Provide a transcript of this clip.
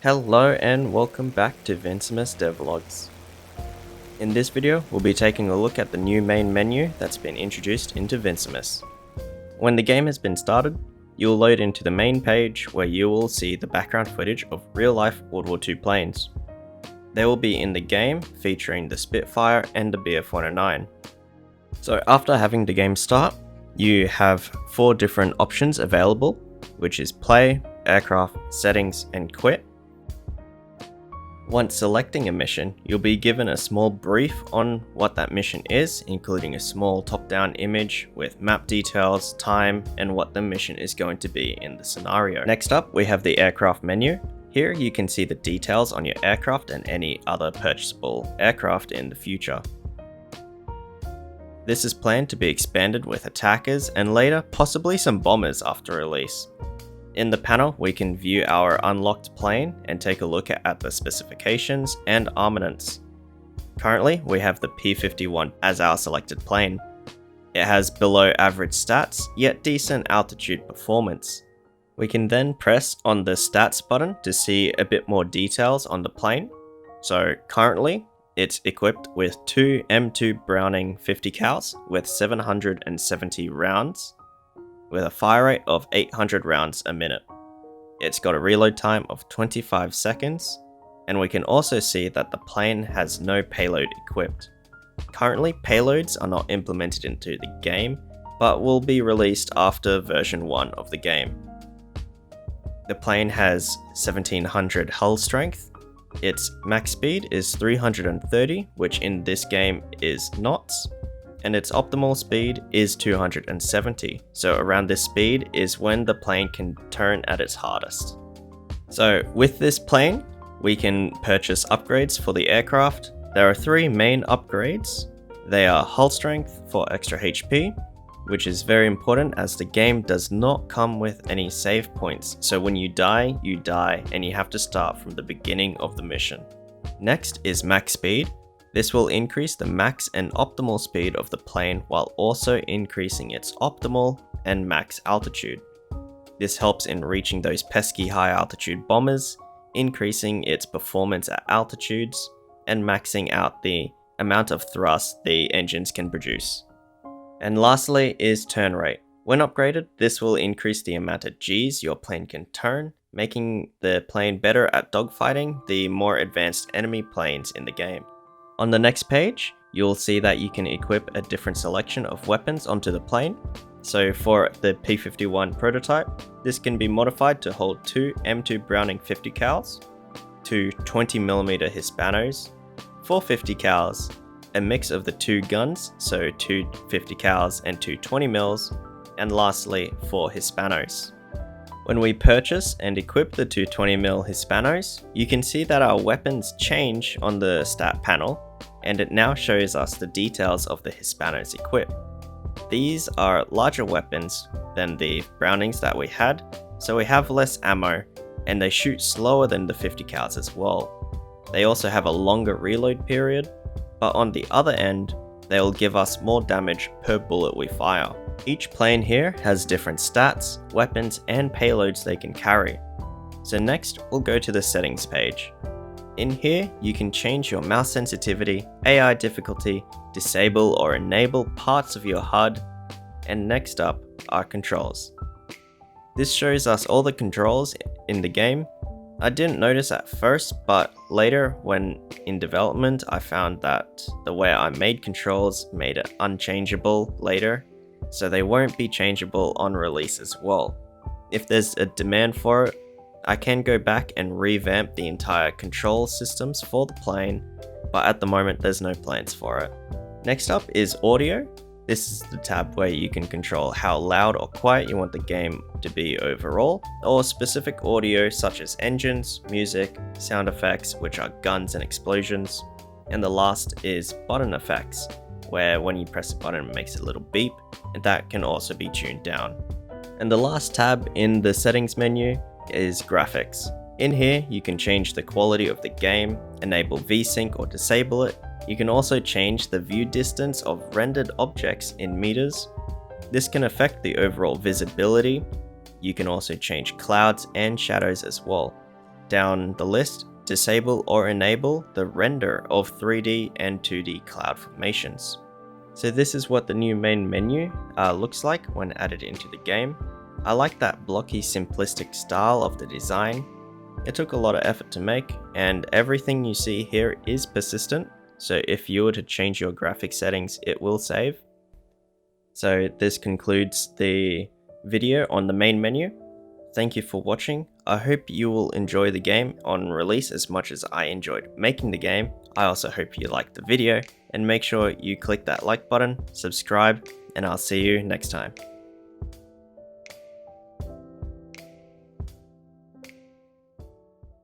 Hello and welcome back to Vincemus Devlogs. In this video, we'll be taking a look at the new main menu that's been introduced into Vincemus. When the game has been started, you'll load into the main page where you will see the background footage of real-life World War II planes. They will be in the game featuring the Spitfire and the Bf-109. So after having the game start, you have 4 different options available, which is Play, Aircraft, Settings, and Quit. Once selecting a mission, you'll be given a small brief on what that mission is, including a small top-down image with map details, time, and what the mission is going to be in the scenario. Next up, we have the aircraft menu. Here you can see the details on your aircraft and any other purchasable aircraft in the future. This is planned to be expanded with attackers and later possibly some bombers after release. In the panel, we can view our unlocked plane and take a look at the specifications and armaments. Currently, we have the P-51 as our selected plane. It has below average stats, yet decent altitude performance. We can then press on the stats button to see a bit more details on the plane. So currently, it's equipped with 2 M2 Browning 50 cals with 770 rounds. With a fire rate of 800 rounds a minute. It's got a reload time of 25 seconds, and we can also see that the plane has no payload equipped. Currently, payloads are not implemented into the game, but will be released after version 1 of the game. The plane has 1700 hull strength. Its max speed is 330, which in this game is knots. And its optimal speed is 270, so around this speed is when the plane can turn at its hardest. So with this plane, we can purchase upgrades for the aircraft. There are 3 main upgrades. They are hull strength for extra HP, which is very important as the game does not come with any save points, so when you die and you have to start from the beginning of the mission. Next is max speed. This will increase the max and optimal speed of the plane while also increasing its optimal and max altitude. This helps in reaching those pesky high altitude bombers, increasing its performance at altitudes, and maxing out the amount of thrust the engines can produce. And lastly is turn rate. When upgraded, this will increase the amount of Gs your plane can turn, making the plane better at dogfighting the more advanced enemy planes in the game. On the next page, you'll see that you can equip a different selection of weapons onto the plane. So for the P-51 prototype, this can be modified to hold 2 M2 Browning 50 cals, 2 20mm Hispanos, 4 50 cals, a mix of the 2 guns, so 2 50 cals and 2 20mm, and lastly 4 Hispanos. When we purchase and equip the 2 20mm Hispanos, you can see that our weapons change on the stat panel, and it now shows us the details of the Hispanos equipped. These are larger weapons than the Brownings that we had, so we have less ammo, and they shoot slower than the 50 cals as well. They also have a longer reload period, but on the other end, they'll give us more damage per bullet we fire. Each plane here has different stats, weapons, and payloads they can carry. So next, we'll go to the settings page. In here, you can change your mouse sensitivity, AI difficulty, disable or enable parts of your HUD, and next up are controls. This shows us all the controls in the game. I didn't notice at first, but later when in development, I found that the way I made controls made it unchangeable later, so they won't be changeable on release as well. If there's a demand for it, I can go back and revamp the entire control systems for the plane, but at the moment there's no plans for it. Next up is audio. This is the tab where you can control how loud or quiet you want the game to be overall, or specific audio such as engines, music, sound effects, which are guns and explosions. And the last is button effects, where when you press a button it makes a little beep, and that can also be tuned down. And the last tab in the settings menu is graphics. In here, you can change the quality of the game, enable VSync or disable it. You can also change the view distance of rendered objects in meters. This can affect the overall visibility. You can also change clouds and shadows as well. down the list, disable or enable the render of 3D and 2D cloud formations. So this is what the new main menu looks like when added into the game. I like that blocky simplistic style of the design. It took a lot of effort to make, and everything you see here is persistent, so if you were to change your graphic settings, it will save. So this concludes the video on the main menu. Thank you for watching. I hope you will enjoy the game on release as much as I enjoyed making the game. I also hope you liked the video, and make sure you click that like button, subscribe, and I'll see you next time.